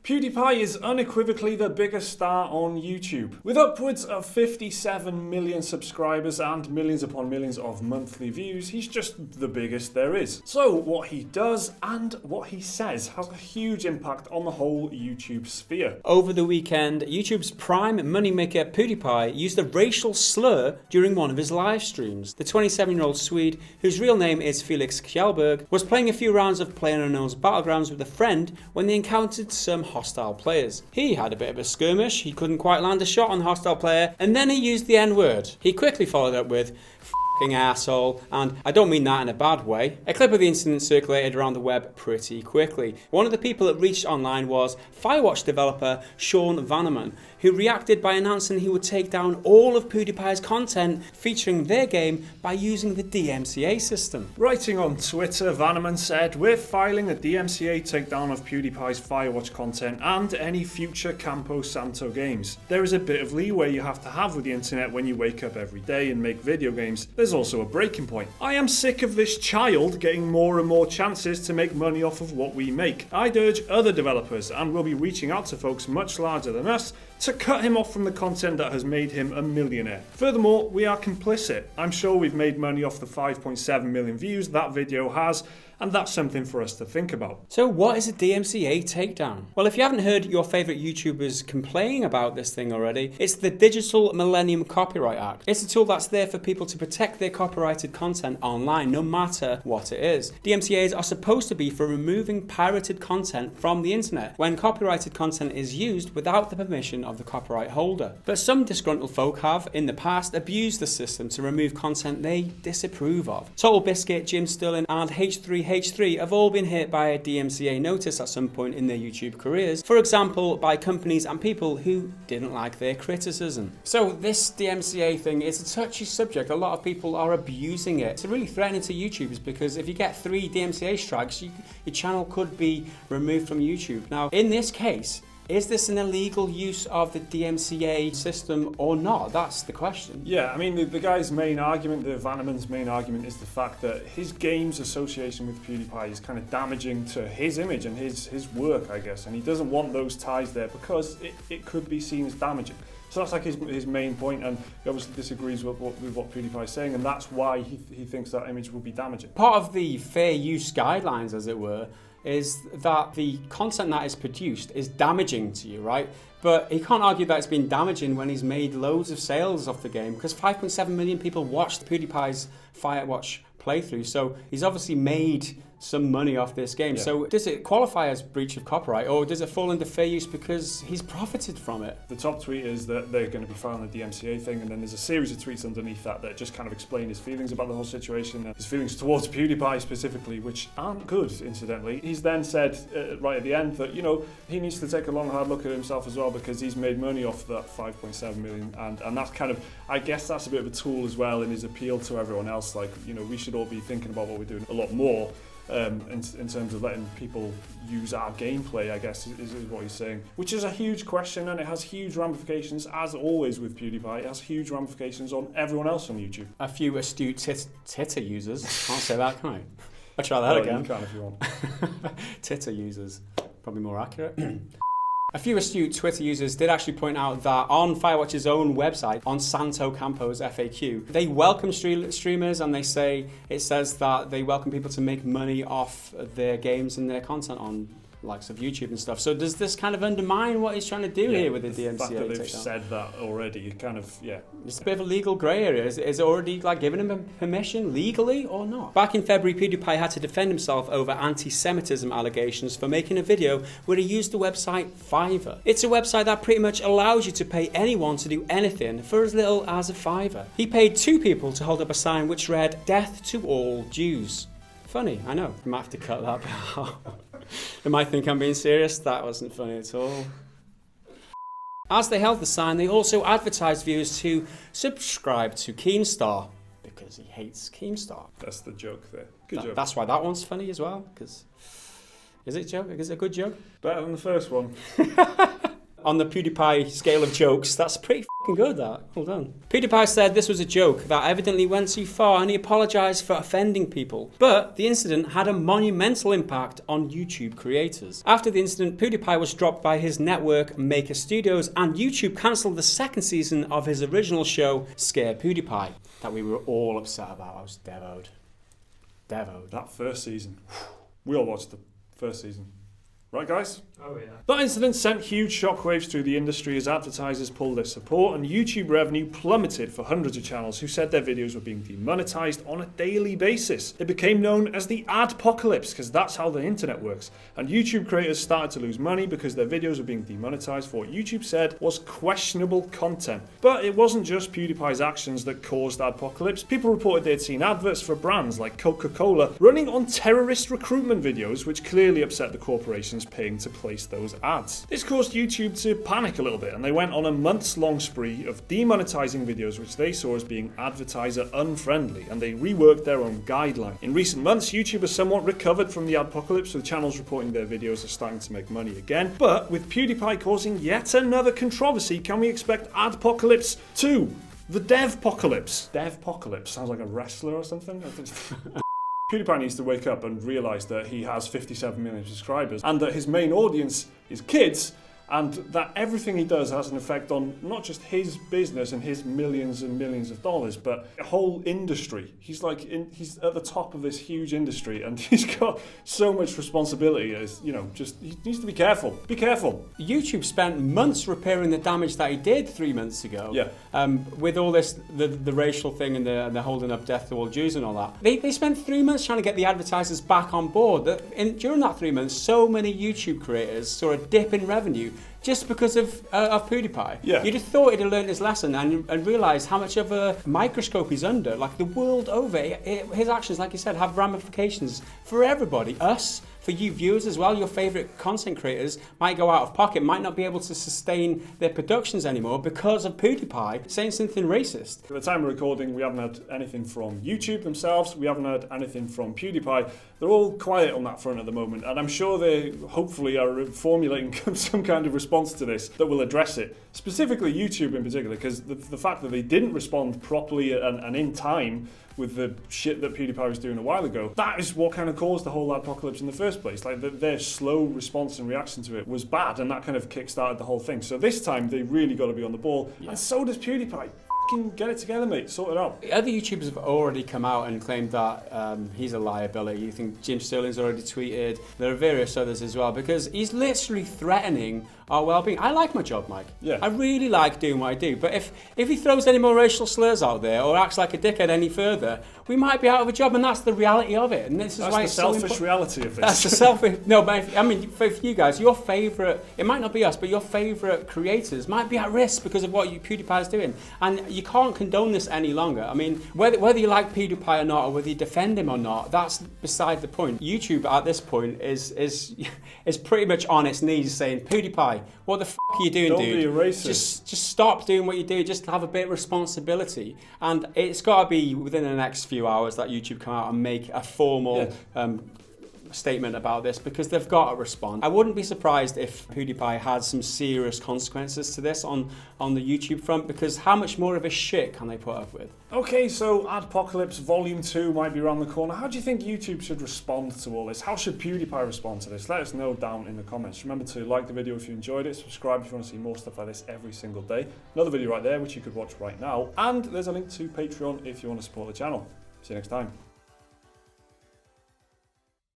PewDiePie is unequivocally the biggest star on YouTube. With upwards of 57 million subscribers and millions upon millions of monthly views, he's just the biggest there is. So what he does and what he says has a huge impact on the whole YouTube sphere. Over the weekend, YouTube's prime moneymaker PewDiePie used a racial slur during one of his live streams. The 27-year-old Swede, whose real name is Felix Kjellberg, was playing a few rounds of PlayerUnknown's Battlegrounds with a friend when they encountered some hostile players. He had a bit of a skirmish, he couldn't quite land a shot on the hostile player, and then he used the N-word. He quickly followed up with "f***ing asshole," and I don't mean that in a bad way. A clip of the incident circulated around the web pretty quickly. One of the people that reached online was Firewatch developer Sean Vanneman, who reacted by announcing he would take down all of PewDiePie's content featuring their game by using the DMCA system. Writing on Twitter, Vanneman said, "We're filing a DMCA takedown of PewDiePie's Firewatch content and any future Campo Santo games. There is a bit of leeway you have to have with the internet when you wake up every day and make video games. There's also a breaking point. I am sick of this child getting more and more chances to make money off of what we make. I'd urge other developers, and we'll be reaching out to folks much larger than us, to cut him off from the content that has made him a millionaire. Furthermore, we are complicit. I'm sure we've made money off the 5.7 million views that video has, and that's something for us to think about." So what is a DMCA takedown? Well, if you haven't heard your favourite YouTubers complaining about this thing already, it's the Digital Millennium Copyright Act. It's a tool that's there for people to protect their copyrighted content online, no matter what it is. DMCAs are supposed to be for removing pirated content from the internet when copyrighted content is used without the permission of the copyright holder. But some disgruntled folk have, in the past, abused the system to remove content they disapprove of. Total Biscuit, Jim Sterling, and H3H3 have all been hit by a DMCA notice at some point in their YouTube careers, for example by companies and people who didn't like their criticism. So this DMCA thing is a touchy subject. A lot of people are abusing it. It's really threatening to YouTubers because if you get 3 DMCA strikes, your channel could be removed from YouTube. Now, in this case, is this an illegal use of the DMCA system or not? That's the question. Yeah, I mean, the guy's main argument, the Vanneman's main argument, is the fact that his game's association with PewDiePie is kind of damaging to his image and his work, I guess, and he doesn't want those ties there because it could be seen as damaging. So that's like his main point, and he obviously disagrees with what PewDiePie is saying, and that's why he thinks that image will be damaging. Part of the fair use guidelines, as it were, is that the content that is produced is damaging to you, right? But he can't argue that it's been damaging when he's made loads of sales off the game, because 5.7 million people watched PewDiePie's Firewatch playthrough, so he's obviously made some money off this game. Yeah. So does it qualify as breach of copyright, or does it fall under fair use because he's profited from it? The top tweet is that they're going to be filing the DMCA thing, and then there's a series of tweets underneath that just kind of explain his feelings about the whole situation, his feelings towards PewDiePie specifically, which aren't good, incidentally. He's then said right at the end that, you know, he needs to take a long hard look at himself as well because he's made money off that 5.7 million, and that's kind of, I guess that's a bit of a tool as well in his appeal to everyone else. Like, you know, we should all be thinking about what we're doing a lot more. In terms of letting people use our gameplay, I guess, is what he's saying. Which is a huge question, and it has huge ramifications, as always with PewDiePie. It has huge ramifications on everyone else on YouTube. A few astute Twitter users. Can't say that, can I? I'll try that again. You can if you want. Twitter users. Probably more accurate. A few astute Twitter users did actually point out that on Firewatch's own website, on Santo Campo's FAQ, they welcome streamers, and it says that they welcome people to make money off their games and their content on likes of YouTube and stuff. So does this kind of undermine what he's trying to do here with the DMCA? The fact that they've said that already, kind of, yeah. It's a bit of a legal grey area. Is it already like giving him permission legally or not? Back in February, PewDiePie had to defend himself over anti-Semitism allegations for making a video where he used the website Fiverr. It's a website that pretty much allows you to pay anyone to do anything for as little as a $5. He paid 2 people to hold up a sign which read, "Death to all Jews." Funny, I know. I might have to cut that bit out. They might think I'm being serious. That wasn't funny at all. As they held the sign, they also advertised viewers to subscribe to Keemstar because he hates Keemstar. That's the joke there. Good joke. That's why that one's funny as well. Because is it a joke? Is it a good joke? Better than the first one. on the PewDiePie scale of jokes. That's pretty fucking good, that. Well done. PewDiePie said this was a joke that evidently went too far and he apologised for offending people. But the incident had a monumental impact on YouTube creators. After the incident, PewDiePie was dropped by his network Maker Studios and YouTube cancelled the second season of his original show, Scare PewDiePie, that we were all upset about. I was devoed. That first season. We all watched the first season. Right, guys? Oh, yeah. That incident sent huge shockwaves through the industry as advertisers pulled their support and YouTube revenue plummeted for hundreds of channels who said their videos were being demonetized on a daily basis. It became known as the adpocalypse because that's how the internet works. And YouTube creators started to lose money because their videos were being demonetized for what YouTube said was questionable content. But it wasn't just PewDiePie's actions that caused adpocalypse. People reported they'd seen adverts for brands like Coca-Cola running on terrorist recruitment videos, which clearly upset the corporations paying to place those ads. This caused YouTube to panic a little bit and they went on a months-long spree of demonetizing videos which they saw as being advertiser unfriendly, and they reworked their own guideline. In recent months, YouTube has somewhat recovered from the adpocalypse, with channels reporting their videos are starting to make money again. But with PewDiePie causing yet another controversy, can we expect adpocalypse 2? The devpocalypse. Devpocalypse sounds like a wrestler or something. PewDiePie needs to wake up and realise that he has 57 million subscribers and that his main audience is kids, and that everything he does has an effect on not just his business and his millions and millions of dollars, but a whole industry. He's he's at the top of this huge industry, and he's got so much responsibility. As he needs to be careful. Be careful. YouTube spent months repairing the damage that he did 3 months ago. Yeah. With all this, the racial thing and the holding up death to all Jews and all that. They spent 3 months trying to get the advertisers back on board. During that 3 months, so many YouTube creators saw a dip in revenue just because of PewDiePie. Yeah. You'd have thought he'd have learned his lesson and realised how much of a microscope he's under. Like, the world over, his actions, like you said, have ramifications for everybody. Us, for you viewers as well. Your favourite content creators might go out of pocket, might not be able to sustain their productions anymore because of PewDiePie saying something racist. At the time of recording, we haven't had anything from YouTube themselves. We haven't had anything from PewDiePie. They're all quiet on that front at the moment, and I'm sure they hopefully are formulating some kind of response to this that will address it. Specifically YouTube in particular, because the fact that they didn't respond properly and in time with the shit that PewDiePie was doing a while ago, that is what kind of caused the whole apocalypse in the first place. Like, their slow response and reaction to it was bad, and that kind of kick-started the whole thing. So this time, they really got to be on the ball, and so does PewDiePie. Get it together, mate. Sort it out. Other YouTubers have already come out and claimed that he's a liability. You think Jim Sterling's already tweeted. There are various others as well, because he's literally threatening our well-being. I like my job, Mike. Yeah. I really like doing what I do. But if he throws any more racial slurs out there or acts like a dickhead any further, we might be out of a job, and that's the reality of it. And this is that's why the it's so selfish reality of this. That's the selfish. No, but I mean, for you guys, your favourite, it might not be us, but your favourite creators might be at risk because of what PewDiePie is doing, and you can't condone this any longer. I mean, whether you like PewDiePie or not, or whether you defend him or not, that's beside the point. YouTube at this point is pretty much on its knees saying, PewDiePie, what the f*** are you doing, Don't dude? be a racist. Just stop doing what you do. Just have a bit of responsibility. And it's got to be within the next few hours that YouTube come out and make a formal statement about this, because they've got to respond. I wouldn't be surprised if PewDiePie had some serious consequences to this on the YouTube front, because how much more of a shit can they put up with? Okay, so Adpocalypse Volume 2 might be around the corner. How do you think YouTube should respond to all this? How should PewDiePie respond to this? Let us know down in the comments. Remember to like the video if you enjoyed it, subscribe if you want to see more stuff like this every single day. Another video right there which you could watch right now, and there's a link to Patreon if you want to support the channel. See you next time.